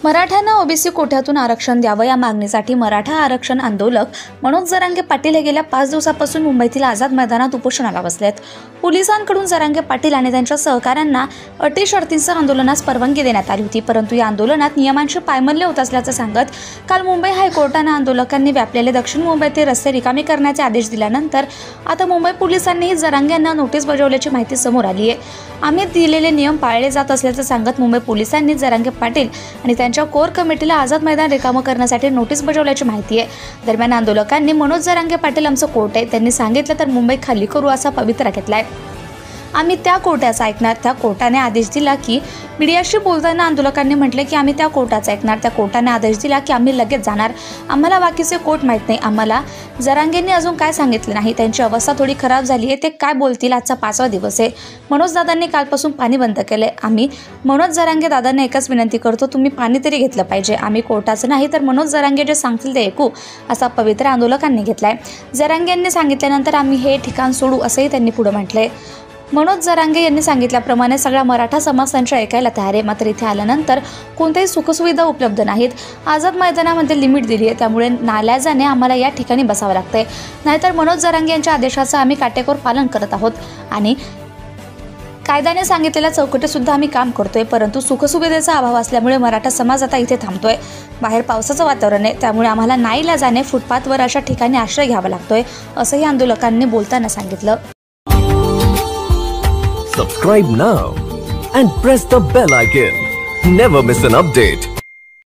मराठ्यांना ओबीसी कोट्यातून आरक्षण द्यावं या मागणीसाठी मराठा आरक्षण आंदोलक मनोज जरांगे पाटील हे गेल्या 5 दिवसापासून मुंबईतील आझाद मैदानात उपोषणाला बसलेत। पोलिसांकडून जरांगे पाटील आणि त्यांच्या सहकाऱ्यांना अटी शर्तींसह आंदोलनास परवानगी देण्यात आली होती, परंतु या आंदोलनात नियमांची पायमल्ली होत असल्याचं सांगत काल मुंबई हायकोर्टाने आंदोलकांनी व्यापलेले दक्षिण मुंबईतील रस्ते रिकामे करण्याचे आदेश दिल्यानंतर आता मुंबई पोलिसांनीही जरांगे यांना नोटीस बजावल्याची माहिती समोर आली आहे। आम्ही दिलेले नियम पाळले जात असल्याचं सांगत मुंबई पोलिसांनी जरांगे पाटील आणि त्यांच्या कोर कमिटीला आझाद मैदान रिकामं करण्यासाठी नोटीस बजावल्याची माहिती आहे। दरम्यान आंदोलकांनी मनोज जरांगे पाटील आमचं कोर्ट आहे, त्यांनी सांगितलं तर मुंबई खाली करू असा पवित्रा घेतलाय। आम्ही त्या कोर्टाचं ऐकणार। त्या कोर्टाने आदेश दिला की मीडियाशी बोलताना आंदोलकांनी म्हटले की आम्ही त्या कोर्टाचं ऐकणार। त्या कोर्टाने आदेश दिला की आम्ही लगेच जाणार। आम्हाला बाकीचे कोर्ट माहीत नाही, आम्हाला जरांगेंनी अजून काय सांगितलं नाही। त्यांची अवस्था थोडी खराब झाली आहे, ते काय बोलतील। आजचा 5वा दिवस आहे। मनोज दादांनी कालपासून पाणी बंद केले। आम्ही मनोज जरांगे दादांना एकच विनंती करतो, तुम्ही पाणी तरी घेतलं पाहिजे। आम्ही कोर्टाचं नाही तर मनोज जरांगे जे सांगतील ते ऐकू असा पवित्र आंदोलकांनी घेतलाय। जरांगेंनी सांगितल्यानंतर आम्ही हे ठिकाण सोडू असंही त्यांनी पुढे म्हटलंय। मनोज जरांगे यांनी सांगितल्याप्रमाणे सगळा मराठा समाज त्यांच्या ऐकायला तयार आहे, मात्र इथे आल्यानंतर कोणत्याही सुखसुविधा उपलब्ध नाहीत। आझाद मैदानामध्ये लिमिट दिली आहे, त्यामुळे नाल्याजाने आम्हाला या ठिकाणी बसावं लागतंय, नाहीतर मनोज जरांगे यांच्या आदेशाचं आम्ही काटेकोर पालन करत आहोत आणि कायद्याने सांगितलेल्या चौकटीत सुद्धा आम्ही काम करतोय, परंतु सुखसुविधेचा अभाव असल्यामुळे मराठा समाज आता इथे थांबतोय। बाहेर पावसाचं वातावरण आहे, त्यामुळे आम्हाला नाईलाजाने फुटपाथवर अशा ठिकाणी आश्रय घ्यावा लागतोय, असंही आंदोलकांनी बोलताना सांगितलं। Subscribe now and press the bell icon. Never miss an update.